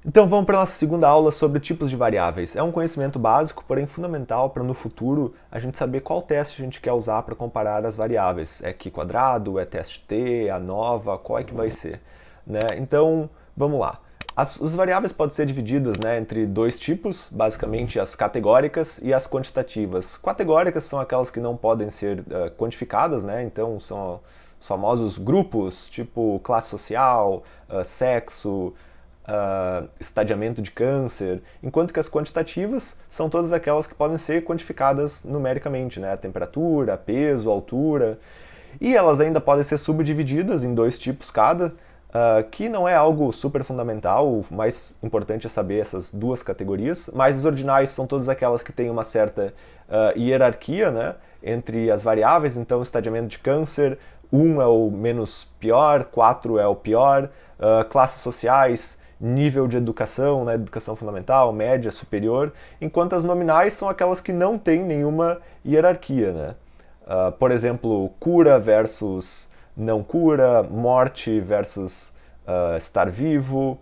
Então vamos para a nossa segunda aula sobre tipos de variáveis. É um conhecimento básico, porém fundamental para no futuro a gente saber qual teste a gente quer usar para comparar as variáveis. É Q quadrado, é teste T, a nova, qual é que vai ser? Né? Então vamos lá. As variáveis podem ser divididas, né, entre dois tipos, basicamente as categóricas e as quantitativas. Categóricas são aquelas que não podem ser quantificadas, né, então são os famosos grupos, tipo classe social, sexo, estadiamento de câncer, enquanto que as quantitativas são todas aquelas que podem ser quantificadas numericamente, né? Temperatura, peso, altura, e elas ainda podem ser subdivididas em dois tipos cada, que não é algo super fundamental, o mais importante é saber essas duas categorias, mas as ordinais são todas aquelas que têm uma certa hierarquia, né, entre as variáveis, então estadiamento de câncer, 1 é o menos pior, 4 é o pior, classes sociais, nível de educação, né, educação fundamental, média, superior, enquanto as nominais são aquelas que não têm nenhuma hierarquia, né? Por exemplo, cura versus não cura, morte versus estar vivo,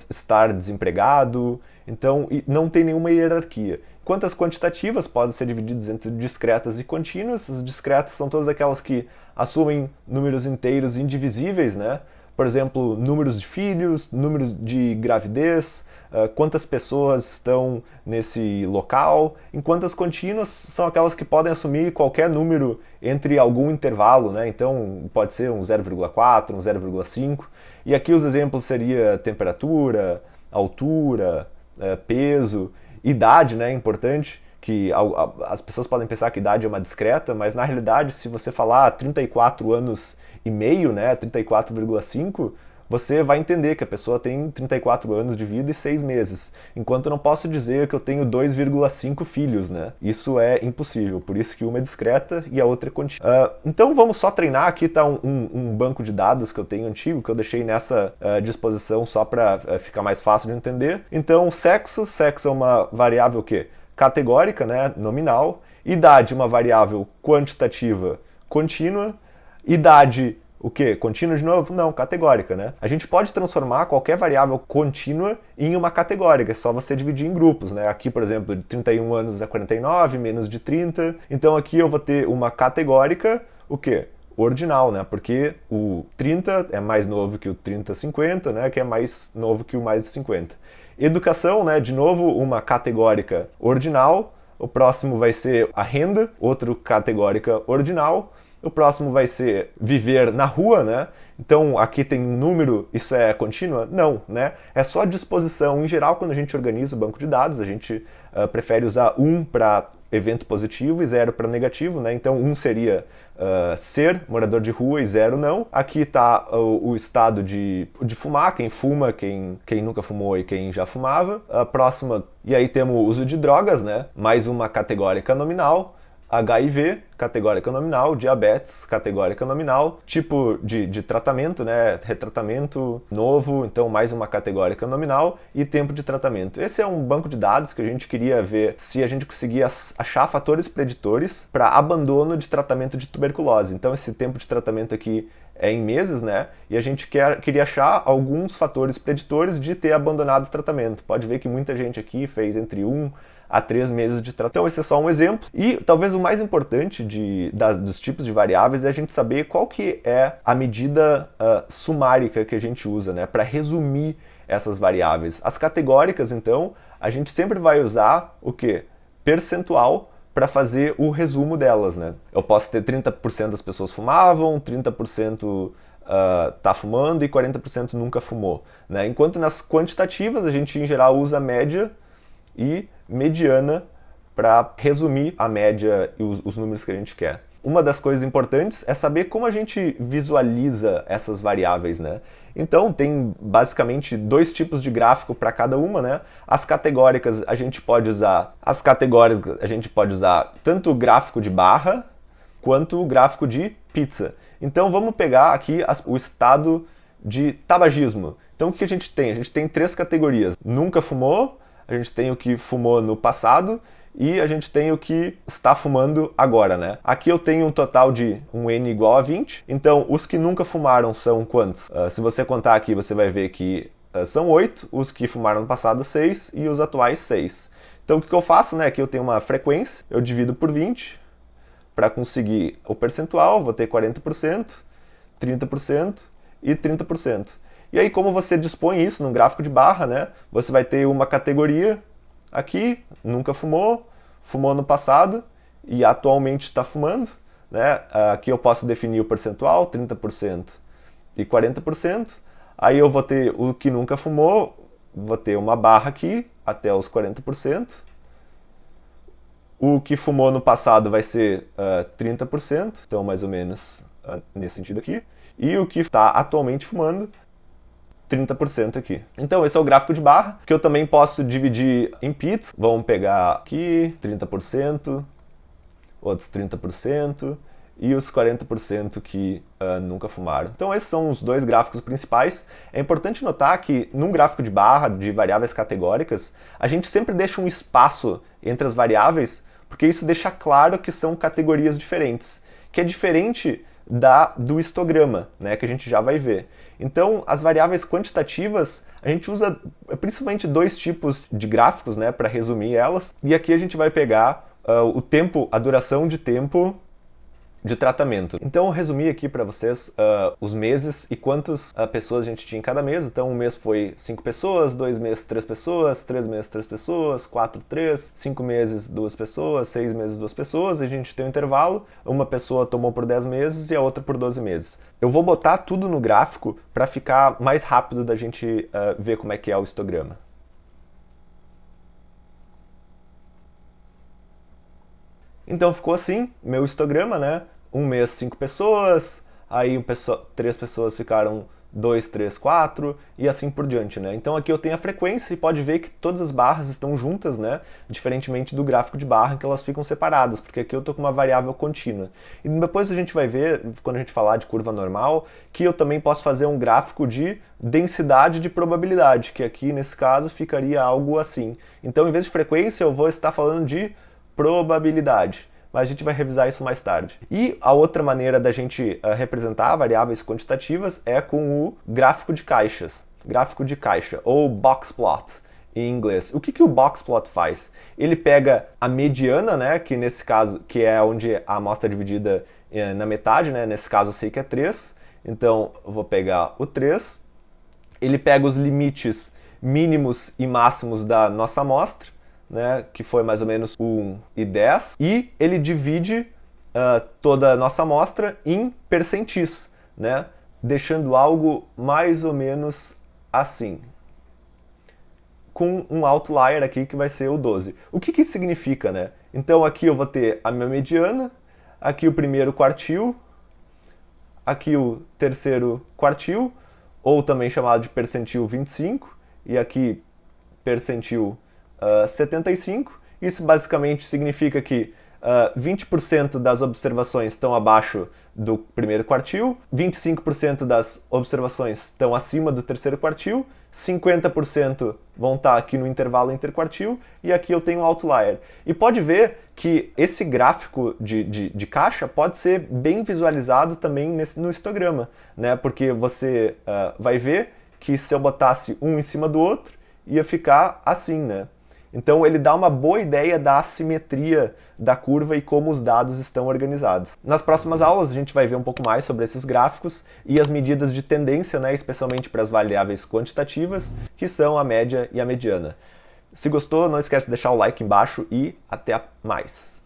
estar desempregado, então não tem nenhuma hierarquia. Enquanto as quantitativas podem ser divididas entre discretas e contínuas, as discretas são todas aquelas que assumem números inteiros indivisíveis, né? Por exemplo, números de filhos, números de gravidez, quantas pessoas estão nesse local, enquanto as contínuas são aquelas que podem assumir qualquer número entre algum intervalo, né? Então pode ser um 0,4, um 0,5. E aqui os exemplos seria temperatura, altura, peso, idade, né? Importante, que as pessoas podem pensar que idade é uma discreta, mas na realidade, se você falar 34 anos e meio, né, 34,5, você vai entender que a pessoa tem 34 anos de vida e 6 meses. Enquanto eu não posso dizer que eu tenho 2,5 filhos, né? Isso é impossível, por isso que uma é discreta e a outra é contínua. Então vamos só treinar, aqui está um banco de dados que eu tenho antigo, que eu deixei nessa disposição só para ficar mais fácil de entender. Então sexo é uma variável o quê? Categórica, né, nominal. Idade, uma variável quantitativa contínua. Idade, o quê? Contínua de novo? Não, categórica, né? A gente pode transformar qualquer variável contínua em uma categórica, é só você dividir em grupos, né? Aqui, por exemplo, de 31 anos a 49, menos de 30. Então aqui eu vou ter uma categórica, o quê? Ordinal, né? Porque o 30 é mais novo que o 30-50, né? Que é mais novo que o mais de 50. Educação, né? De novo, uma categórica ordinal. O próximo vai ser a renda, outra categórica ordinal. O próximo vai ser viver na rua, né? Então aqui tem um número, isso é contínua? Não, né? É só disposição. Em geral, quando a gente organiza o banco de dados, a gente prefere usar 1 para evento positivo e 0 para negativo, né? Então 1 seria ser morador de rua e 0 não. Aqui está o estado de fumar, quem fuma, quem nunca fumou e quem já fumava. A próxima, e aí temos o uso de drogas, né? Mais uma categórica nominal. HIV, categórica nominal, diabetes, categórica nominal, tipo de tratamento, né, retratamento novo, então mais uma categórica nominal e tempo de tratamento. Esse é um banco de dados que a gente queria ver se a gente conseguia achar fatores preditores para abandono de tratamento de tuberculose. Então esse tempo de tratamento aqui é em meses, né? E a gente queria achar alguns fatores preditores de ter abandonado o tratamento. Pode ver que muita gente aqui fez entre 1 a 3 meses de tratamento. Então esse é só um exemplo. E talvez o mais importante dos tipos de variáveis é a gente saber qual que é a medida sumárica que a gente usa, né? Para resumir essas variáveis. As categóricas, então, a gente sempre vai usar o quê? Percentual para fazer o resumo delas, né? Eu posso ter 30% das pessoas fumavam, 30% tá fumando e 40% nunca fumou, né? Enquanto nas quantitativas a gente em geral usa a média e mediana para resumir a média e os números que a gente quer. Uma das coisas importantes é saber como a gente visualiza essas variáveis, né? Então tem basicamente dois tipos de gráfico para cada uma, né? As categóricas a gente pode usar, tanto o gráfico de barra quanto o gráfico de pizza. Então vamos pegar aqui o estado de tabagismo. Então o que a gente tem? A gente tem 3 categorias. Nunca fumou, a gente tem o que fumou no passado e a gente tem o que está fumando agora, né? Aqui eu tenho um total de um N igual a 20, então os que nunca fumaram são quantos? Se você contar aqui, você vai ver que são 8, os que fumaram no passado 6 e os atuais 6. Então o que eu faço, né? Aqui eu tenho uma frequência, eu divido por 20 para conseguir o percentual, vou ter 40%, 30% e 30%. E aí, como você dispõe isso num gráfico de barra, né? Você vai ter uma categoria aqui, nunca fumou, fumou no passado e atualmente está fumando, né? Aqui eu posso definir o percentual, 30% e 40%. Aí eu vou ter o que nunca fumou, vou ter uma barra aqui até os 40%. O que fumou no passado vai ser 30%, então mais ou menos nesse sentido aqui. E o que está atualmente fumando, 30% aqui. Então esse é o gráfico de barra, que eu também posso dividir em pits. Vamos pegar aqui 30%, outros 30% e os 40% que nunca fumaram. Então esses são os dois gráficos principais. É importante notar que num gráfico de barra de variáveis categóricas, a gente sempre deixa um espaço entre as variáveis, porque isso deixa claro que são categorias diferentes, que é diferente do histograma, né, que a gente já vai ver. Então, as variáveis quantitativas, a gente usa principalmente dois tipos de gráficos, né, para resumir elas. E aqui a gente vai pegar o tempo, a duração de tempo de tratamento. Então eu resumi aqui para vocês os meses e quantas pessoas a gente tinha em cada mês. Então um mês foi 5 pessoas, 2 meses 3 pessoas, 3 meses 3 pessoas, 4 3, 5 meses 2 pessoas, 6 meses 2 pessoas, a gente tem um intervalo, uma pessoa tomou por 10 meses e a outra por 12 meses. Eu vou botar tudo no gráfico para ficar mais rápido da gente ver como é que é o histograma. Então ficou assim, meu histograma, né? Um mês 5 pessoas, aí 3 pessoas ficaram 2, 3, 4 e assim por diante, né? Então aqui eu tenho a frequência e pode ver que todas as barras estão juntas, né? Diferentemente do gráfico de barra, que elas ficam separadas, porque aqui eu tô com uma variável contínua. E depois a gente vai ver, quando a gente falar de curva normal, que eu também posso fazer um gráfico de densidade de probabilidade, que aqui nesse caso ficaria algo assim. Então em vez de frequência eu vou estar falando de probabilidade, mas a gente vai revisar isso mais tarde. E a outra maneira da gente representar variáveis quantitativas é com o gráfico de caixas, gráfico de caixa, ou box plot em inglês. O que o box plot faz? Ele pega a mediana, né, que nesse caso, que é onde a amostra é dividida na metade, né, nesse caso eu sei que é 3, então eu vou pegar o 3, ele pega os limites mínimos e máximos da nossa amostra, né, que foi mais ou menos 1 e 10, e ele divide toda a nossa amostra em percentis, né, deixando algo mais ou menos assim, com um outlier aqui que vai ser o 12. O que isso significa, né? Então aqui eu vou ter a minha mediana, aqui o primeiro quartil, aqui o terceiro quartil, ou também chamado de percentil 25, e aqui percentil 75. Isso basicamente significa que 20% das observações estão abaixo do primeiro quartil, 25% das observações estão acima do terceiro quartil, 50% vão estar aqui no intervalo interquartil e aqui eu tenho um outlier. E pode ver que esse gráfico de caixa pode ser bem visualizado também no histograma, né? Porque você vai ver que se eu botasse um em cima do outro, ia ficar assim, né? Então ele dá uma boa ideia da assimetria da curva e como os dados estão organizados. Nas próximas aulas a gente vai ver um pouco mais sobre esses gráficos e as medidas de tendência, né, especialmente para as variáveis quantitativas, que são a média e a mediana. Se gostou, não esquece de deixar o like embaixo e até mais!